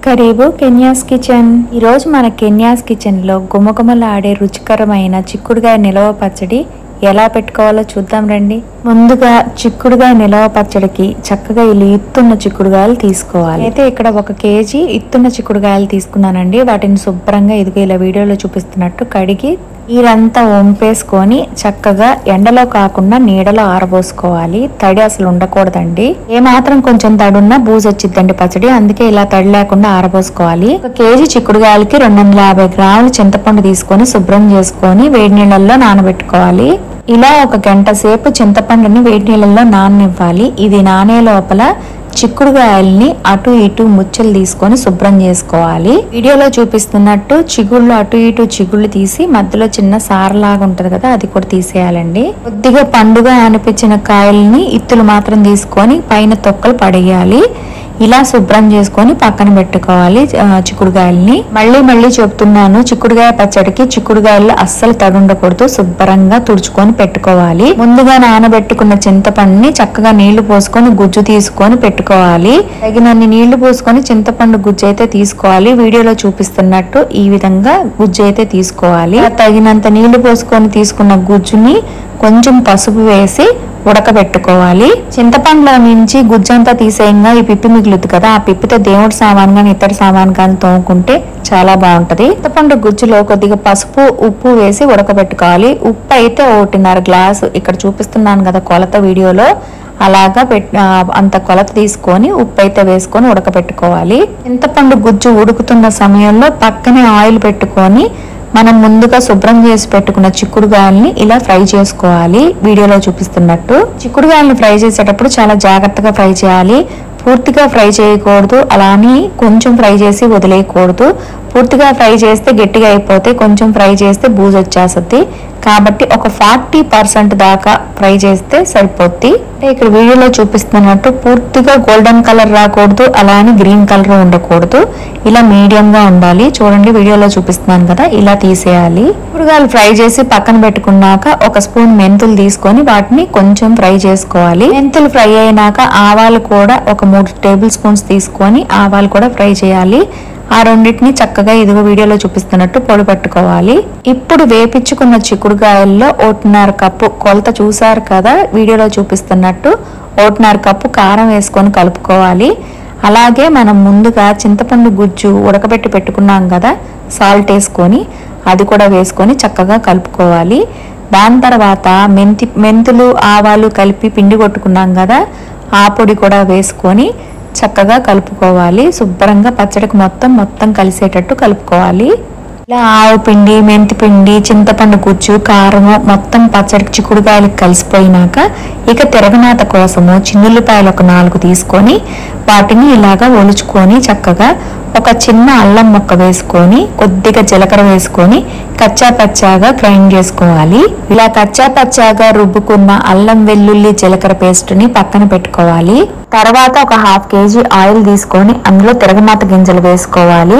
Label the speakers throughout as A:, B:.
A: కరీబు కెన్యాస్ kitchen. ఈరోజు మన కెన్యాస్ కిచెన్లో గుమగుమలాడే రుచికరమైన చిక్కుడుగాయ నిలవ పచ్చడి ఎలా పెట్టుకోవాలో చూద్దాం రండి. ముందుగా చిక్కుడుగాయ నిలవ పచ్చడికి చక్కగా ఇలా ఇత్తున్న చిక్కుడుగాయలు తీసుకోవాలి. అయితే ఇక్కడ 1 కేజీ ఇత్తున్న చిక్కుడుగాయలు తీసుకున్నానండి. వాటిని శుభ్రంగా ఇదిగో ఇలా వీడియోలో చూపిస్తున్నట్టు కడిగి నీరంతా వంపేసుకొని చక్కగా ఎండలో కాకుండా నీడలో ఆరబోసుకోవాలి. తడి అసలు ఉండకూడదండి. ఏమాత్రం కొంచెం తడున్నా బూజు వచ్చిద్దండి పచ్చడి, అందుకే ఇలా తడి లేకుండా ఆరబోసుకోవాలి. 1 కేజీ చిక్కుడుగాయలకి 250 గ్రాములు చింతపండు తీసుకొని శుభ్రం చేసుకొని వేడి నీళ్ళల్లో నానబెట్టుకోవాలి. ఇలా 1 గంట సేపు చింతపండుని వేడి నీళ్ళల్లో నాననివ్వాలి. ఇది నానే లోపల చిక్కుడుగాయల్ని అటు ఇటు ముచ్చలు తీసుకొని శుభ్రం చేసుకోవాలి. వీడియోలో చూపిస్తున్నట్టు చిగుళ్ళు అటు ఇటు చిగుళ్ళు తీసి మధ్యలో చిన్న సారలాగా ఉంటది కదా, అది కూడా తీసేయాలండి. కొద్దిగా పండుగ అనిపించిన కాయల్ని ఇత్తులు మాత్రం తీసుకొని పైన తొక్కలు పడేయాలి. ఇలా శుభ్రం చేసుకొని పక్కన పెట్టుకోవాలి చిక్కుడుగాయల్ని. మళ్ళీ చెప్తున్నాను, చిక్కుడుగాయ పచ్చడికి చిక్కుడుగాయల్లో అస్సలు తడి ఉండకూడదు. శుభ్రంగా తుడుచుకొని పెట్టుకోవాలి. ముందుగా నానబెట్టుకున్న చింతపండుని చక్కగా నీళ్లు పోసుకొని గుజ్జు తీసుకొని పెట్టుకోవాలి. తగినన్ని నీళ్లు పోసుకొని చింతపండు గుజ్జు అయితే తీసుకోవాలి. వీడియోలో చూపిస్తున్నట్టు ఈ విధంగా గుజ్జు అయితే తీసుకోవాలి. తగినంత నీళ్లు పోసుకొని తీసుకున్న గుజ్జుని కొంచెం పసుపు వేసి ఉడకబెట్టుకోవాలి. చింతపండులో నుంచి గుజ్జంతా తీసేయంగా ఈ పిప్పి మిగులుతుంది కదా, ఆ పిప్పితో దేవుడి సామాన్ కానీ ఇతర సామాన్ కానీ తోముకుంటే చాలా బాగుంటది. చింతపండు గుజ్జులో కొద్దిగా పసుపు ఉప్పు వేసి ఉడకబెట్టుకోవాలి. ఉప్పు అయితే 1.5 గ్లాసు ఇక్కడ చూపిస్తున్నాను కదా కొలత వీడియోలో, అలాగా అంత కొలత తీసుకొని ఉప్పు అయితే వేసుకొని ఉడకబెట్టుకోవాలి. చింతపండు గుజ్జు ఉడుకుతున్న సమయంలో పక్కనే ఆయిల్ పెట్టుకొని మనం ముందుగా శుభ్రం చేసి పెట్టుకున్న చిక్కుడుగాయల్ని ఇలా ఫ్రై చేసుకోవాలి. వీడియోలో చూపిస్తున్నట్టు చిక్కుడుగాయల్ని ఫ్రై చేసేటప్పుడు చాలా జాగ్రత్తగా ఫ్రై చేయాలి. పూర్తిగా ఫ్రై చేయకూడదు, అలానే కొంచెం ఫ్రై చేసి వదిలేయకూడదు. పూర్తిగా ఫ్రై చేస్తే గట్టిగా అయిపోతే, కొంచెం ఫ్రై చేస్తే బూజు వచ్చేస్తుంది. కాబట్టి ఒక 40% దాకా ఫ్రై చేస్తే సరిపోద్ది. ఇక్కడ వీడియోలో చూపిస్తున్నట్టు పూర్తిగా గోల్డెన్ కలర్ రాకూడదు, అలానే గ్రీన్ కలర్ ఉండకూడదు. ఇలా మీడియం గా ఉండాలి. చూడండి వీడియోలో చూపిస్తున్నాను కదా, ఇలా తీసేయాలి. చిక్కుడుగాయలు ఫ్రై చేసి పక్కన పెట్టుకున్నాక 1 స్పూన్ మెంతులు తీసుకొని వాటిని కొంచెం ఫ్రై చేసుకోవాలి. మెంతులు ఫ్రై అయినాక ఆవాలు కూడా ఒక 3 టేబుల్ స్పూన్స్ తీసుకొని ఆవాలు కూడా ఫ్రై చేయాలి. ఆ రెండింటిని చక్కగా ఇదిగో వీడియోలో చూపిస్తున్నట్టు పొడి పట్టుకోవాలి. ఇప్పుడు వేపించుకున్న చిక్కుడుగాయల్లో 1.5 కప్పు కొలత చూసారు కదా వీడియోలో చూపిస్తున్నట్టు 1.5 కప్పు కారం వేసుకొని కలుపుకోవాలి. అలాగే మనం ముందుగా చింతపండు గుజ్జు ఉడకబెట్టి పెట్టుకున్నాం కదా, సాల్ట్ వేసుకొని అది కూడా వేసుకొని చక్కగా కలుపుకోవాలి. దాని తర్వాత మెంతులు ఆవాలు కలిపి పిండి కొట్టుకున్నాం కదా, ఆ పొడి కూడా వేసుకొని చక్కగా కలుపుకోవాలి. శుభ్రంగా పచ్చడికి మొత్తం కలిసేటట్టు కలుపుకోవాలి. ఇలా ఆవు పిండి, మెంతి పిండి, చింతపండు గుజ్జు, కారము మొత్తం పచ్చడికి చిక్కుడుగాయలకు కలిసిపోయినాక ఇక తిరగనాత కోసము చిన్నుల్లిపాయలు ఒక 4 తీసుకొని వాటిని ఇలాగా ఒలుచుకొని చక్కగా ఒక చిన్న అల్లం ముక్క వేసుకొని కొద్దిగా జీలకర్ర వేసుకొని కచ్చా పచ్చాగా గ్రైండ్ చేసుకోవాలి. ఇలా కచ్చా పచ్చాగా రుబ్బుకున్న అల్లం వెల్లుల్లి జీలకర్ర పేస్ట్ ని పక్కన పెట్టుకోవాలి. తర్వాత ఒక 1/2 కేజీ ఆయిల్ తీసుకొని అందులో తిరగమాత గింజలు వేసుకోవాలి.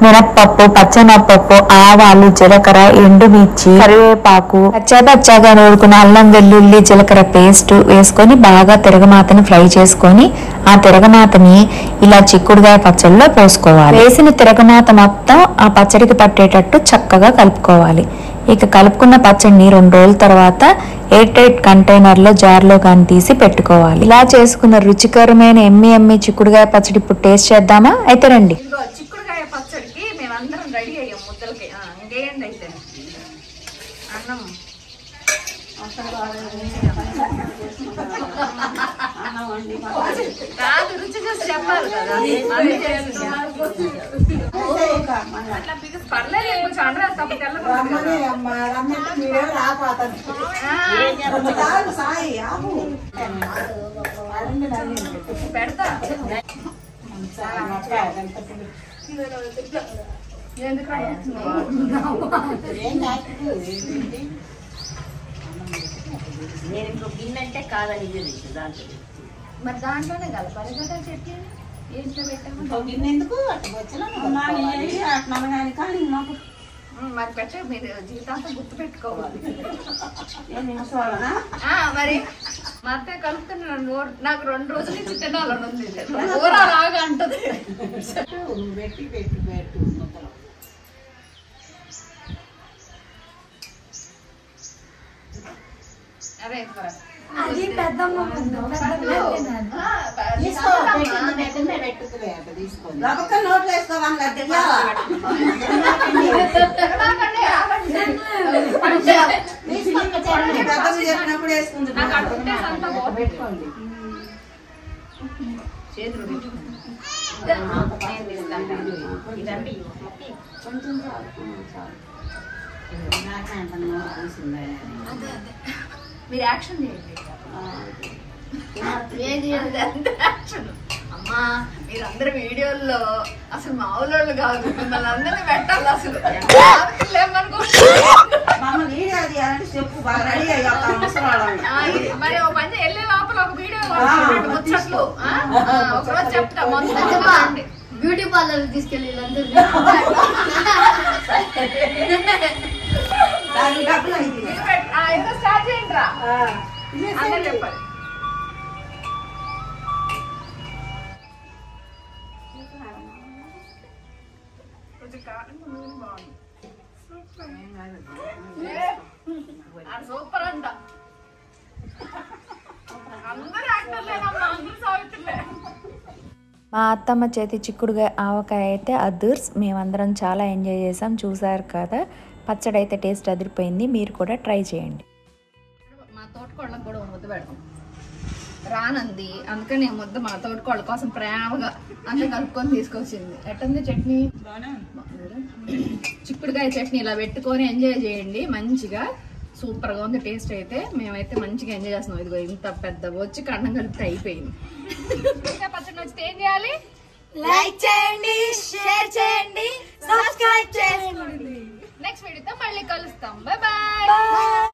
A: మినప్పప్పు, పచ్చెనపప్పు, ఆవాలు, జీలకర్ర, ఎండుమిర్చి, కరివేపాకు, పచ్చాగా నూరుకున్న అల్లం వెల్లుల్లి జీలకర్ర పేస్ట్ వేసుకొని బాగా తిరగమాతని ఫ్రై చేసుకొని ఆ తిరగమాతని ఇలా చిక్కుడుగాయ పచ్చడిలో పోసుకోవాలి. వేసిన తిరగమాత మొత్తం ఆ పచ్చడికి పట్టేటట్టు చక్కగా కలుపుకోవాలి. ఇక కలుపుకున్న పచ్చడిని 2 రోజుల తర్వాత ఎయిర్ టైట్ కంటైనర్ లో జార్లో కానీ తీసి పెట్టుకోవాలి. ఇలా చేసుకున్న రుచికరమైన ఎమ్మి చిక్కుడుగాయ పచ్చడి ఇప్పుడు టేస్ట్ చేద్దామా? అయితే రండి.
B: చిక్కుడుగాయ పచ్చడికి మేమందరం రెడీ అయ్యాం ముద్దలకి. ఇంకేంటి అయితే అన్నం కాదు, రుచి చూసి చెప్పాలి కదా. అట్లా బిగుసు పర్లేదు, కొంచెం అండ్రా తప్ప పెడతా.
C: నేను ఇంకో గిన్నె అంటే కాదని దాంట్లో
B: మరి దాంట్లోనే కలపాలి కదా చట్నీ. ఏంటో పెట్టాము
C: గిన్నె ఎందుకు అట్లా వచ్చినా కానీ నాకు
B: మరి పెట్ట మీరు జీవితాంతం గుర్తు పెట్టుకోవాలి.
C: మరి
B: మా అత్తయ్య కలుపుతున్నాను నాకు 2 రోజుల నుంచి తినాలని ఉంది కూర లాగా అంటది అదే
A: అది పెద్దమ్మ
C: నోట్లు వేసుకోవాలి చెప్పినప్పుడు వేసుకుంటుంది
B: చేతులు మీరు యాక్షన్ చేయండి యాక్షన్ అమ్మా మీరందరూ వీడియోల్లో అసలు మామూలు కాదు మిమ్మల్ని అందరినీ పెట్టాలి అసలు
C: చెప్పు బాగా రెడీ
B: మరి ఓ పని వెళ్ళే లోపల ఒక వీడియో ముచ్చట్లు ఒకరోజు చెప్తా మొత్తం
D: బ్యూటీ పార్లర్ తీసుకెళ్ళి
B: స్టార్ట్ చేయండి రా అందరూ చెప్పాలి సూపర్ అంట అందరూ యాక్టర్లేనమ్మా అందరూ సాగుతులే
A: మా అత్తమ్మ చేతి చిక్కుడుగా ఆవకాయ అయితే అదర్స్ మేమందరం చాలా ఎంజాయ్ చేసాం. చూసారు కదా, పచ్చడి అయితే టేస్ట్ అదిరిపోయింది. మీరు కూడా ట్రై చేయండి.
B: మా తోటకోళ్ళకి కూడా ముద్ద పెడతాం రానంది, అందుకని నేను ముద్ద మా తోటకోళ్ళ కోసం ప్రేమగా అంతా కలుపుకొని తీసుకొచ్చింది. ఎట్టుంది చట్నీ? చిక్కుడుకాయ చట్నీ ఇలా పెట్టుకొని ఎంజాయ్ చేయండి మంచిగా. సూపర్ గా ఉంది టేస్ట్ అయితే. మేమైతే మంచిగా ఎంజాయ్ చేస్తున్నాం. ఇదిగో ఇంత పెద్ద వచ్చి కన్నం కలిపితే అయిపోయింది. ఇంకా పచ్చడి నచ్చితే ఏం చేయాలి?
D: లైక్ చేయండి, షేర్ చేయండి, సబ్స్క్రైబ్ చేయండి.
B: నెక్స్ట్ వీడియోతో మళ్ళీ కలుస్తాం. By by.